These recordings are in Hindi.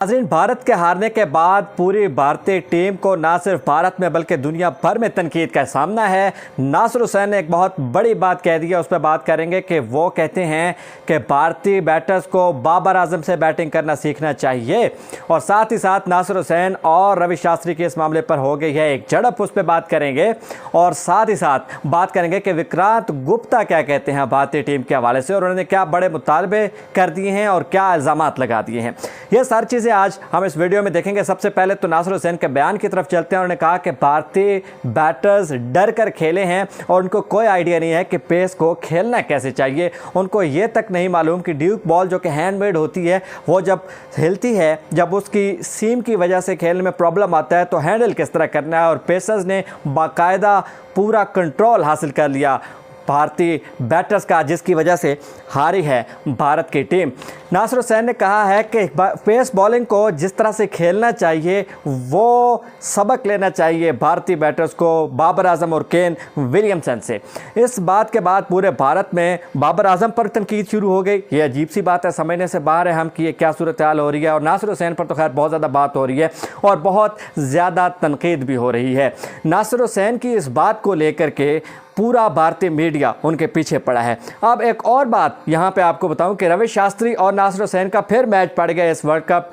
नाज़रीन, भारत के हारने के बाद पूरी भारतीय टीम को ना सिर्फ भारत में बल्कि दुनिया भर में तनकीद का सामना है। नासिर हुसैन ने एक बहुत बड़ी बात कह दी है, उस पर बात करेंगे कि वो कहते हैं कि भारतीय बैटर्स को बाबर आजम से बैटिंग करना सीखना चाहिए। और साथ ही साथ नासिर हुसैन और रवि शास्त्री के इस मामले पर हो गई है एक झड़प, उस पर बात करेंगे। और साथ ही साथ बात करेंगे कि विक्रांत गुप्ता क्या कहते हैं भारतीय टीम के हवाले से और उन्होंने क्या बड़े मुतालबे कर दिए हैं और क्या इल्ज़ामात लगा दिए हैं। ये सारी चीज़ें आज हम इस वीडियो में देखेंगे। सबसे पहले तो नासिर हुसैन के बयान की तरफ चलते हैं। उन्होंने कहा कि भारतीय बैटर्स डर कर खेले हैं और उनको कोई आइडिया नहीं है कि पेस को खेलना कैसे चाहिए। उनको ये तक नहीं मालूम कि ड्यूक बॉल जो कि हैंडमेड होती है वो जब हिलती है, जब उसकी सीम की वजह से खेलने में प्रॉब्लम आता है तो हैंडल किस तरह करना है। और पेसर्स ने बाकायदा पूरा कंट्रोल हासिल कर लिया भारतीय बैटर्स का, जिसकी वजह से हारी है भारत की टीम। नासिर हुसैन ने कहा है कि पेस बॉलिंग को जिस तरह से खेलना चाहिए वो सबक लेना चाहिए भारतीय बैटर्स को बाबर आजम और केन विलियमसन से। इस बात के बाद पूरे भारत में बाबर आजम पर तनकीद शुरू हो गई। ये अजीब सी बात है, समझने से बाहर है हम कि ये क्या सूरत हाल हो रही है। और नासिर हुसैन पर तो खैर बहुत ज़्यादा बात हो रही है और बहुत ज़्यादा तनकीद भी हो रही है। नासिर हुसैन की इस बात को लेकर के पूरा भारतीय मीडिया उनके पीछे पड़ा है। अब एक और बात यहाँ पे आपको बताऊं कि रवि शास्त्री और नासिर हुसैन का फिर मैच पड़ गया इस वर्ल्ड कप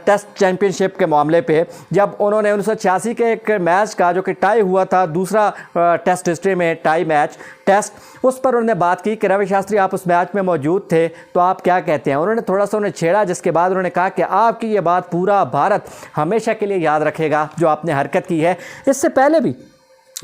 टेस्ट चैंपियनशिप के मामले पे, जब उन्होंने 1986 के एक मैच का जो कि टाई हुआ था, दूसरा टेस्ट हिस्ट्री में टाई मैच टेस्ट, उस पर उन्होंने बात की कि रवि शास्त्री आप उस मैच में मौजूद थे तो आप क्या कहते हैं। उन्होंने थोड़ा सा उन्हें छेड़ा, जिसके बाद उन्होंने कहा कि आपकी ये बात पूरा भारत हमेशा के लिए याद रखेगा जो आपने हरकत की है। इससे पहले भी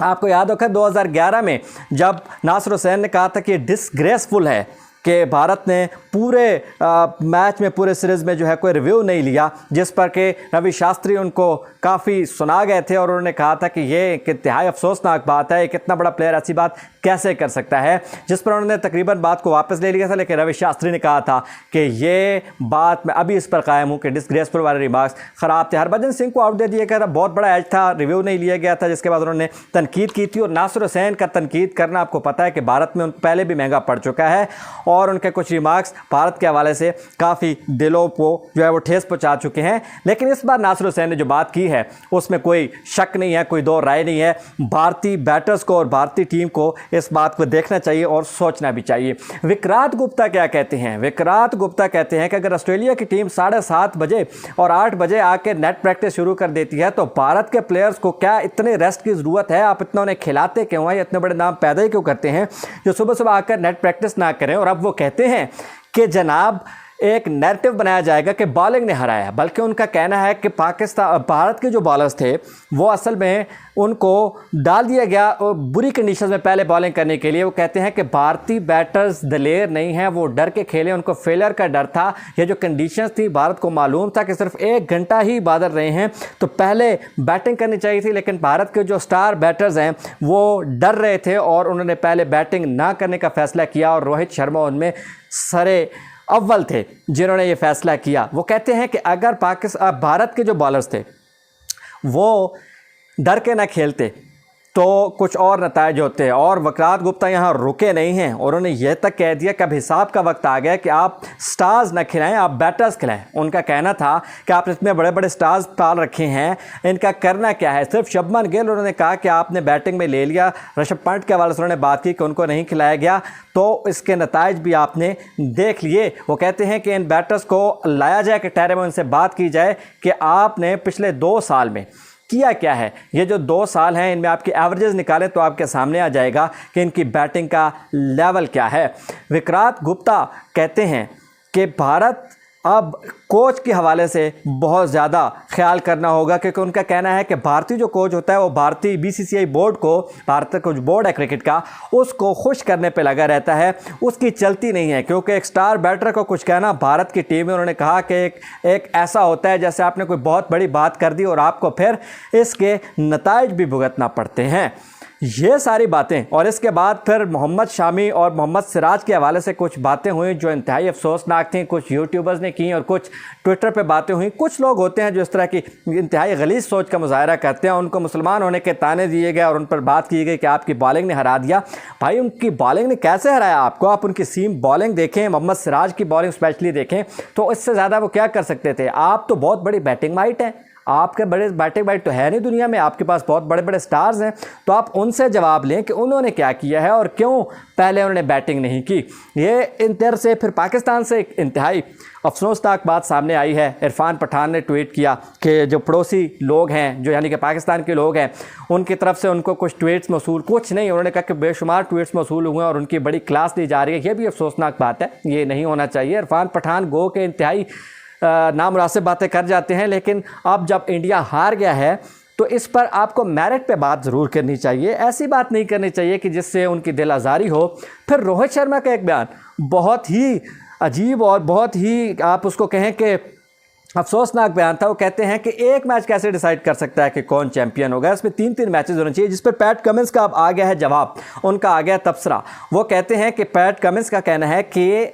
आपको याद होगा 2011 में जब नासिर हुसैन ने कहा था कि डिसग्रेसफुल है कि भारत ने पूरे मैच में, पूरे सीरीज़ में जो है कोई रिव्यू नहीं लिया, जिस पर कि रवि शास्त्री उनको काफ़ी सुना गए थे और उन्होंने कहा था कि ये एक इंतहाई अफसोसनाक बात है, एक इतना बड़ा प्लेयर ऐसी बात कैसे कर सकता है, जिस पर उन्होंने तकरीबन बात को वापस ले लिया था। लेकिन रवि शास्त्री ने कहा था कि ये बात मैं अभी इस पर कायम हूँ कि डिसग्रेसफुल वाले रिमार्क्स ख़राब थे। हरभजन सिंह को आउट दे दिया गया था, बहुत बड़ा एज था, रिव्यू नहीं लिया गया था, जिसके बाद उन्होंने तनकीद की थी। और नासिर हुसैन का तनकीद करना आपको पता है कि भारत में पहले भी महंगा पड़ चुका है और उनके कुछ रिमार्क्स भारत के हवाले से काफ़ी दिलों को जो है वो ठेस पहुँचा चुके हैं। लेकिन इस बार नासिर हुसैन ने जो बात की है उसमें कोई शक नहीं है, कोई दो राय नहीं है। भारतीय बैटर्स को और भारतीय टीम को इस बात को देखना चाहिए और सोचना भी चाहिए। विक्रांत गुप्ता क्या कहते हैं? विक्रांत गुप्ता कहते हैं कि अगर ऑस्ट्रेलिया की टीम 7:30 बजे और 8 बजे आके नेट प्रैक्टिस शुरू कर देती है तो भारत के प्लेयर्स को क्या इतने रेस्ट की ज़रूरत है? आप इतना उन्हें खिलाते क्यों हैं? इतने बड़े नाम पैदा ही क्यों करते हैं जो सुबह सुबह आकर नेट प्रैक्टिस ना करें? और अब वो कहते हैं कि जनाब एक नैरेटिव बनाया जाएगा कि बॉलिंग ने हराया, बल्कि उनका कहना है कि भारत के जो बॉलर्स थे वो असल में उनको डाल दिया गया और बुरी कंडीशंस में पहले बॉलिंग करने के लिए। वो कहते हैं कि भारतीय बैटर्स दलेर नहीं हैं, वो डर के खेले, उनको फेलियर का डर था। ये जो कंडीशंस थी भारत को मालूम था कि सिर्फ 1 घंटा ही बादल रहे हैं तो पहले बैटिंग करनी चाहिए थी। लेकिन भारत के जो स्टार बैटर्स हैं वो डर रहे थे और उन्होंने पहले बैटिंग ना करने का फैसला किया और रोहित शर्मा उनमें सरे अव्वल थे जिन्होंने ये फैसला किया। वो कहते हैं कि अगर भारत के जो बॉलर्स थे वो डर के ना खेलते तो कुछ और नताइज होते हैं। और विक्रांत गुप्ता यहाँ रुके नहीं हैं और उन्होंने यह तक कह दिया कि अब हिसाब का वक्त आ गया कि आप स्टार्स ना खिलाएं, आप बैटर्स खिलाएं। उनका कहना था कि आप इतने बड़े बड़े स्टार्स पाल रखे हैं, इनका करना क्या है? सिर्फ शुभमन गिल उन्होंने कहा कि आपने बैटिंग में ले लिया, ऋषभ पंत के हवाले से उन्होंने बात की कि उनको नहीं खिलाया गया, तो इसके नताइज भी आपने देख लिए। वो कहते हैं कि इन बैटर्स को लाया जाए कि ठहरे में उनसे बात की जाए कि आपने पिछले 2 साल में किया क्या है। ये जो 2 साल हैं इनमें आपकी एवरेजेस निकालें तो आपके सामने आ जाएगा कि इनकी बैटिंग का लेवल क्या है। विक्रांत गुप्ता कहते हैं कि भारत अब कोच के हवाले से बहुत ज़्यादा ख्याल करना होगा, क्योंकि उनका कहना है कि भारतीय जो कोच होता है वो भारतीय BCCI बोर्ड को, भारत का कुछ बोर्ड है क्रिकेट का, उसको खुश करने पे लगा रहता है, उसकी चलती नहीं है। क्योंकि एक स्टार बैटर को कुछ कहना भारत की टीम में, उन्होंने कहा कि एक ऐसा होता है जैसे आपने कोई बहुत बड़ी बात कर दी और आपको फिर इसके नताइज भी भुगतना पड़ते हैं। ये सारी बातें और इसके बाद फिर मोहम्मद शामी और मोहम्मद सिराज के हवाले से कुछ बातें हुई जो इंतहाई अफसोसनाक थी। कुछ यूट्यूबर्स ने की और कुछ ट्विटर पे बातें हुई। कुछ लोग होते हैं जो इस तरह की इंतहाई गलीज़ सोच का मुजाहरा करते हैं, उनको मुसलमान होने के ताने दिए गए और उन पर बात की गई कि आपकी बॉलिंग ने हरा दिया। भाई उनकी बॉलिंग ने कैसे हराया आपको? आप उनकी सीम बॉलिंग देखें, मोहम्मद सिराज की बॉलिंग स्पेशली देखें, तो इससे ज़्यादा वो क्या कर सकते थे? आप तो बहुत बड़ी बैटिंग माइट हैं, आपके बड़े बैटिंग वाइट तो है नहीं दुनिया में, आपके पास बहुत बड़े बड़े स्टार्स हैं, तो आप उनसे जवाब लें कि उन्होंने क्या किया है और क्यों पहले उन्होंने बैटिंग नहीं की। ये इन तरह से फिर पाकिस्तान से एक इंतहाई अफसोसनाक बात सामने आई है। इरफान पठान ने ट्वीट किया कि जो पड़ोसी लोग हैं, जो यानी कि पाकिस्तान के लोग हैं, उनकी तरफ से उनको कुछ ट्वीट्स मौसूल, कुछ नहीं, उन्होंने कहा कि बेशुमार ट्वीट्स मौसूल हुए और उनकी बड़ी क्लास दी जा रही है। ये भी अफसोसनाक बात है, ये नहीं होना चाहिए। इरफान पठान गो के इंतहाई नामुनासिब बातें कर जाते हैं, लेकिन अब जब इंडिया हार गया है तो इस पर आपको मेरिट पे बात ज़रूर करनी चाहिए। ऐसी बात नहीं करनी चाहिए कि जिससे उनकी दिल आज़ारी हो। फिर रोहित शर्मा का एक बयान बहुत ही अजीब और बहुत ही आप उसको कहें कि अफसोसनाक बयान था। वो कहते हैं कि एक मैच कैसे डिसाइड कर सकता है कि कौन चैंपियन होगा, इसमें 3-3 मैचेस होने चाहिए, जिस पर पैट कमिंस का अब आ गया है जवाब, उनका आ गया तबसरा। वो कहते हैं कि पैट कमिंस का कहना है कि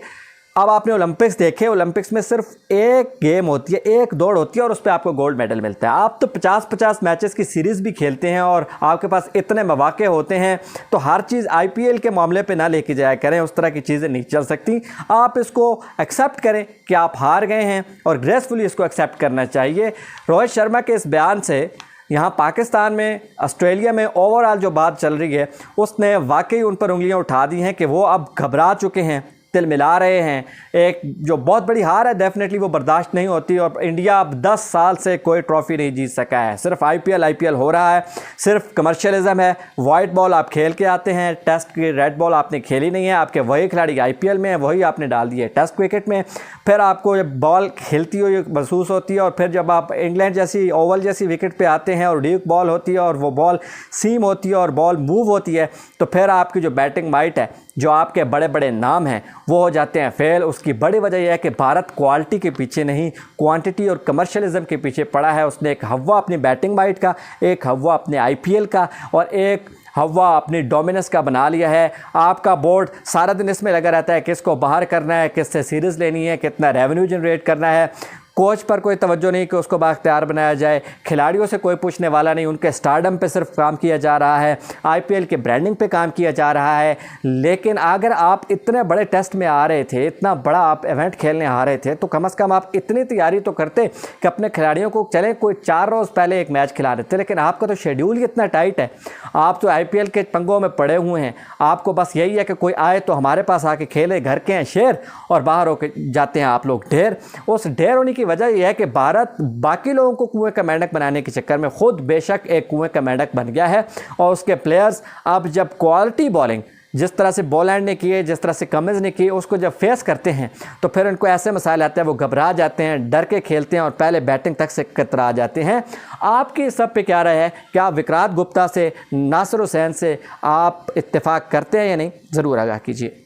अब आपने ओलंपिक्स देखे, ओलंपिक्स में सिर्फ एक गेम होती है, एक दौड़ होती है और उस पर आपको गोल्ड मेडल मिलता है। आप तो 50-50 मैचेस की सीरीज़ भी खेलते हैं और आपके पास इतने मौके होते हैं, तो हर चीज़ आईपीएल के मामले पे ना लेके जाया करें। उस तरह की चीज़ें नहीं चल सकती। आप इसको एक्सेप्ट करें कि आप हार गए हैं और ग्रेसफुली इसको एक्सेप्ट करना चाहिए। रोहित शर्मा के इस बयान से यहाँ पाकिस्तान में, ऑस्ट्रेलिया में ओवरऑल जो बात चल रही है, उसने वाकई उन पर उंगलियाँ उठा दी हैं कि वो अब घबरा चुके हैं, तिल मिला रहे हैं। एक जो बहुत बड़ी हार है, डेफिनेटली वो बर्दाश्त नहीं होती और इंडिया अब 10 साल से कोई ट्रॉफ़ी नहीं जीत सका है। सिर्फ आईपीएल हो रहा है, सिर्फ कमर्शियलिज्म है। वाइट बॉल आप खेल के आते हैं, टेस्ट की रेड बॉल आपने खेली नहीं है, आपके वही खिलाड़ी आईपीएल में है, वही आपने डाल दिए टेस्ट क्रिकेट में। फिर आपको जब बॉल खेलती हुई महसूस होती है और फिर जब आप इंग्लैंड जैसी ओवल जैसी विकेट पे आते हैं और ड्यूक बॉल होती है और वो बॉल सीम होती है और बॉल मूव होती है, तो फिर आपकी जो बैटिंग माइट है, जो आपके बड़े बड़े नाम हैं, वो हो जाते हैं फेल। उसकी बड़ी वजह यह है कि भारत क्वालिटी के पीछे नहीं, क्वांटिटी और कमर्शियलिज्म के पीछे पड़ा है। उसने एक हवा अपनी बैटिंग माइट का, एक हवा अपने आईपीएल का और एक हवा अपनी डोमिनेंस का बना लिया है। आपका बोर्ड सारा दिन इसमें लगा रहता है किसको बाहर करना है, किससे सीरीज़ लेनी है, कितना रेवेन्यू जनरेट करना है। कोच पर कोई तवज्जो नहीं कि उसको बाख्तियार बनाया जाए, खिलाड़ियों से कोई पूछने वाला नहीं, उनके स्टारडम पे सिर्फ काम किया जा रहा है, आईपीएल के ब्रांडिंग पे काम किया जा रहा है। लेकिन अगर आप इतने बड़े टेस्ट में आ रहे थे, इतना बड़ा आप इवेंट खेलने आ रहे थे, तो कम से कम आप इतनी तैयारी तो करते कि अपने खिलाड़ियों को चले कोई 4 रोज़ पहले एक मैच खिला देते। लेकिन आपका तो शेड्यूल ही इतना टाइट है, आप तो आईपीएल के पंगों में पड़े हुए हैं। आपको बस यही है कि कोई आए तो हमारे पास आके खेले, घर के हैं शेर और बाहर होकर जाते हैं आप लोग ढेर। उस ढेर होने की वजह यह है कि भारत बाकी लोगों को कुएं का मेंढक बनाने के चक्कर में खुद बेशक एक कुएं का मेंढक बन गया है। और उसके प्लेयर्स अब जब क्वालिटी बॉलिंग जिस तरह से बॉलैंड ने किए, जिस तरह से कमिंस ने किए, उसको जब फेस करते हैं तो फिर उनको ऐसे मसाइल आते हैं, वो घबरा जाते हैं, डर के खेलते हैं और पहले बैटिंग तक से कतरा जाते हैं। आपकी सब पे क्या राय है? क्या आप विराट गुप्ता से, नासिर हुसैन से आप इत्तेफाक करते हैं या नहीं? ज़रूर आगाह कीजिए।